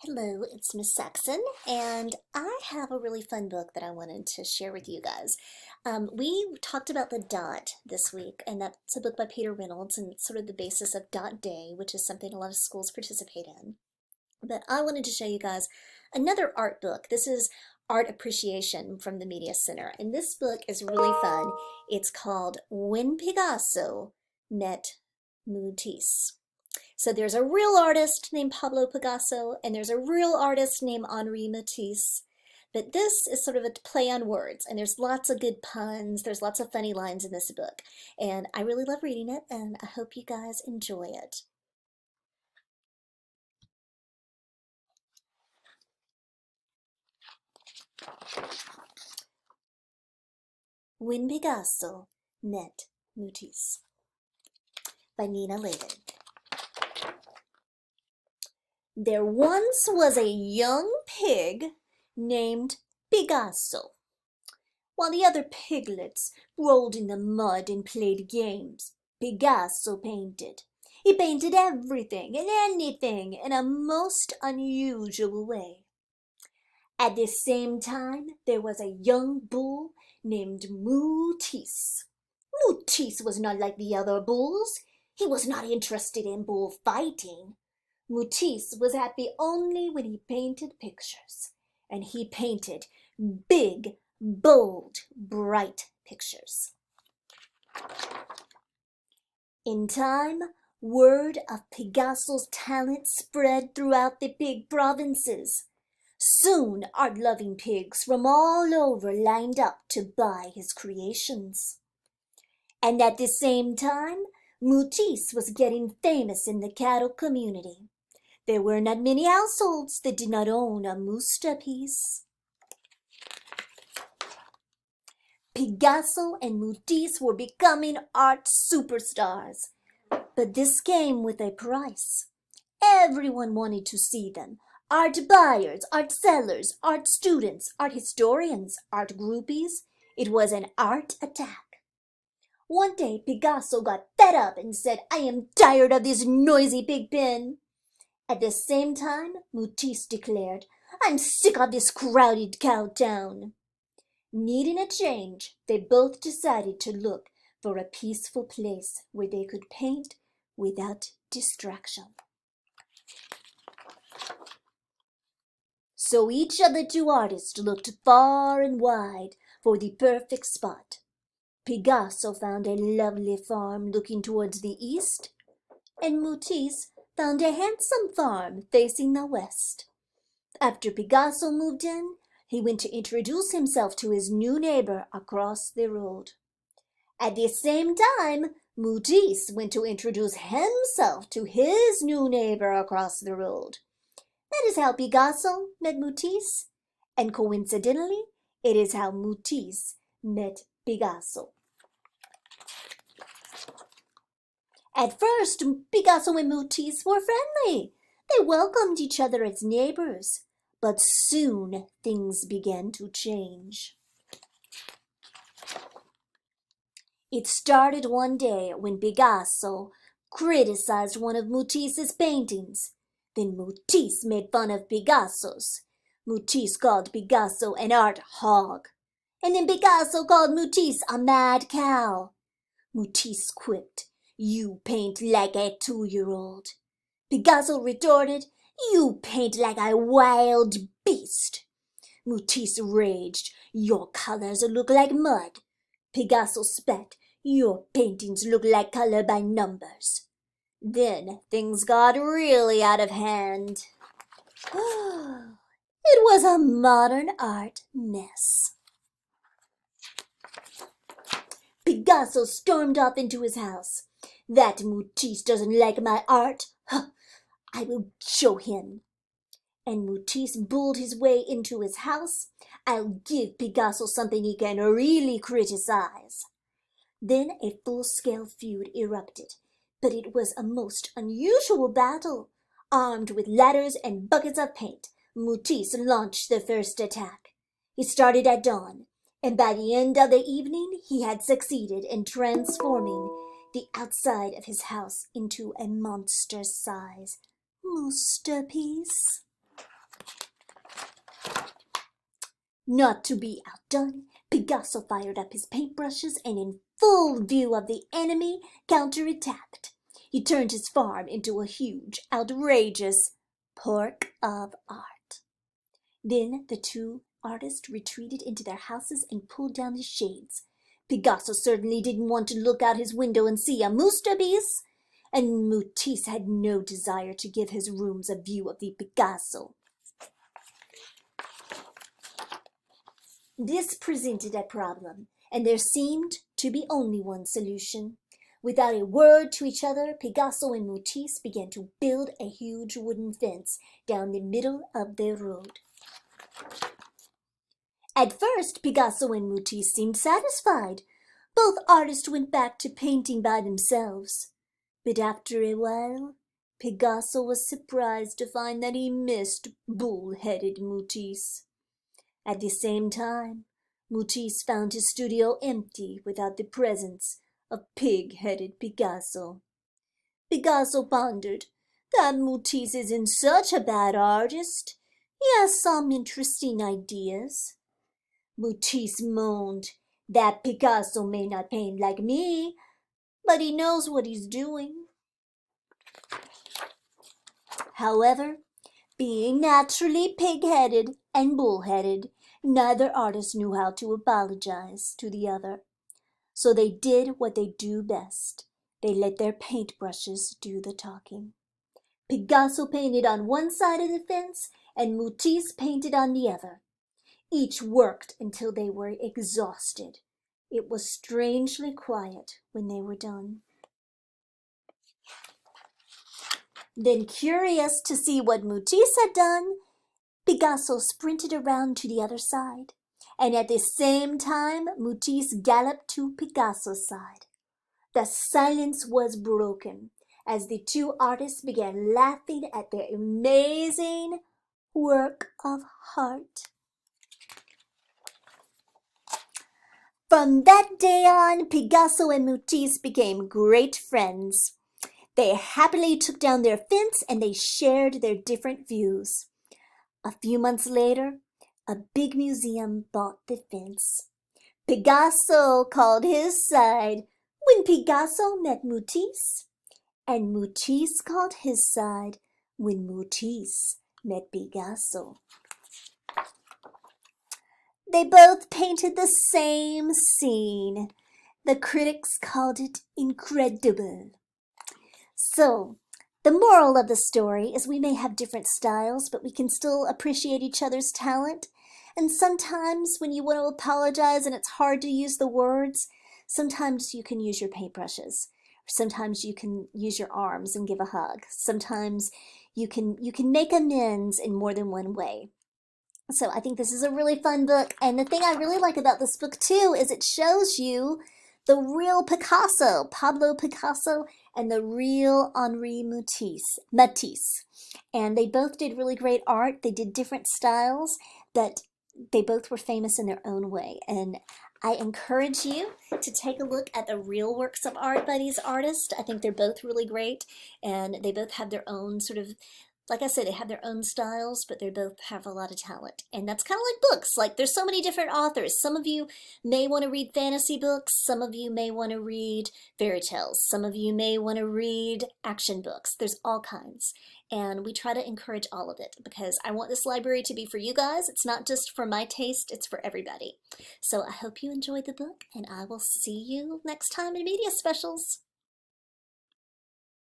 Hello, it's Miss Saxon, and I have a really fun book that I wanted to share with you guys. We talked about the dot this week, and that's a book by Peter Reynolds, and it's sort of the basis of Dot Day, which is something a lot of schools participate in. But I wanted to show you guys another art book. This is Art Appreciation from the Media Center, and this book is really fun. It's called When Pigasso Met Mootise. So there's a real artist named Pablo Pigasso, and there's a real artist named Henri Mootise. But this is sort of a play on words, and there's lots of good puns, there's lots of funny lines in this book. And I really love reading it, and I hope you guys enjoy it. When Pigasso Met Mootise by Nina Lavin. There once was a young pig named Pigasso. While the other piglets rolled in the mud and played games, Pigasso painted. He painted everything and anything in a most unusual way. At the same time, there was a young bull named Mootise. Mootise was not like the other bulls. He was not interested in bullfighting. Mootise was happy only when he painted pictures, and he painted big, bold, bright pictures. In time, word of Pigasso's talent spread throughout the pig provinces. Soon, art-loving pigs from all over lined up to buy his creations. And at the same time, Mootise was getting famous in the cattle community. There were not many households that did not own a Mootise. Pigasso and Mootise were becoming art superstars. But this came with a price. Everyone wanted to see them. Art buyers, art sellers, art students, art historians, art groupies. It was an art attack. One day Pigasso got fed up and said, "I am tired of this noisy pig pen." At the same time, Mootise declared, "I'm sick of this crowded cow town." Needing a change, they both decided to look for a peaceful place where they could paint without distraction. So each of the two artists looked far and wide for the perfect spot. Pigasso found a lovely farm looking towards the east, and Mootise found a handsome farm facing the west. After Pigasso moved in, he went to introduce himself to his new neighbor across the road. At the same time, Mootise went to introduce himself to his new neighbor across the road. That is how Pigasso met Mootise, and coincidentally, it is how Mootise met Pigasso. At first, Pigasso and Mootise were friendly. They welcomed each other as neighbors. But soon things began to change. It started one day when Pigasso criticized one of Mootise's paintings. Then Mootise made fun of Pigasso's. Mootise called Pigasso an art hog. And then Pigasso called Mootise a mad cow. Mootise quipped, "You paint like a 2-year-old." Pigasso retorted, "You paint like a wild beast." Mootise raged, "Your colors look like mud." Pigasso spat, "Your paintings look like color by numbers." Then things got really out of hand. It was a modern art mess. Pigasso stormed off into his house. "That Mootise doesn't like my art. I will show him." And Mootise bulled his way into his house. "I'll give Pigasso something he can really criticize." Then a full-scale feud erupted, but it was a most unusual battle. Armed with ladders and buckets of paint, Mootise launched the first attack. He started at dawn, and by the end of the evening he had succeeded in transforming the outside of his house into a monster-size masterpiece. Not to be outdone, Pigasso fired up his paintbrushes and in full view of the enemy counterattacked. He turned his farm into a huge, outrageous pork of art. Then the two artists retreated into their houses and pulled down the shades. Pigasso certainly didn't want to look out his window and see a Mootise, and Mootise had no desire to give his rooms a view of the Pigasso. This presented a problem, and there seemed to be only one solution. Without a word to each other, Pigasso and Mootise began to build a huge wooden fence down the middle of their road. At first, Pigasso and Mootise seemed satisfied. Both artists went back to painting by themselves. But after a while, Pigasso was surprised to find that he missed bull-headed Mootise. At the same time, Mootise found his studio empty without the presence of pig-headed Pigasso. Pigasso pondered that Mootise isn't such a bad artist. He has some interesting ideas. Mootise moaned that Pigasso may not paint like me, but he knows what he's doing. However, being naturally pig-headed and bull-headed, neither artist knew how to apologize to the other. So they did what they do best. They let their paintbrushes do the talking. Pigasso painted on one side of the fence and Mootise painted on the other. Each worked until they were exhausted. It was strangely quiet when they were done. Then, curious to see what Mootise had done, Pigasso sprinted around to the other side, and at the same time Mootise galloped to Picasso's side. The silence was broken as the two artists began laughing at their amazing work of art. From that day on, Pigasso and Mootise became great friends. They happily took down their fence and they shared their different views. A few months later, a big museum bought the fence. Pigasso called his side when Pigasso met Mootise, and Mootise called his side when Mootise met Pigasso. They both painted the same scene. The critics called it incredible. So, the moral of the story is we may have different styles, but we can still appreciate each other's talent. And sometimes when you want to apologize and it's hard to use the words, sometimes you can use your paintbrushes. Sometimes you can use your arms and give a hug. Sometimes you can make amends in more than one way. So I think this is a really fun book. And the thing I really like about this book too is it shows you the real Picasso, Pablo Picasso, and the real Henri Matisse. And they both did really great art. They did different styles, but they both were famous in their own way. And I encourage you to take a look at the real works of art by these artists. I think they're both really great, and they both have their own sort of, like I said, they have their own styles, but they both have a lot of talent. And that's kind of like books. Like, there's so many different authors. Some of you may want to read fantasy books. Some of you may want to read fairy tales. Some of you may want to read action books. There's all kinds. And we try to encourage all of it because I want this library to be for you guys. It's not just for my taste, it's for everybody. So I hope you enjoyed the book, and I will see you next time in Media Specials.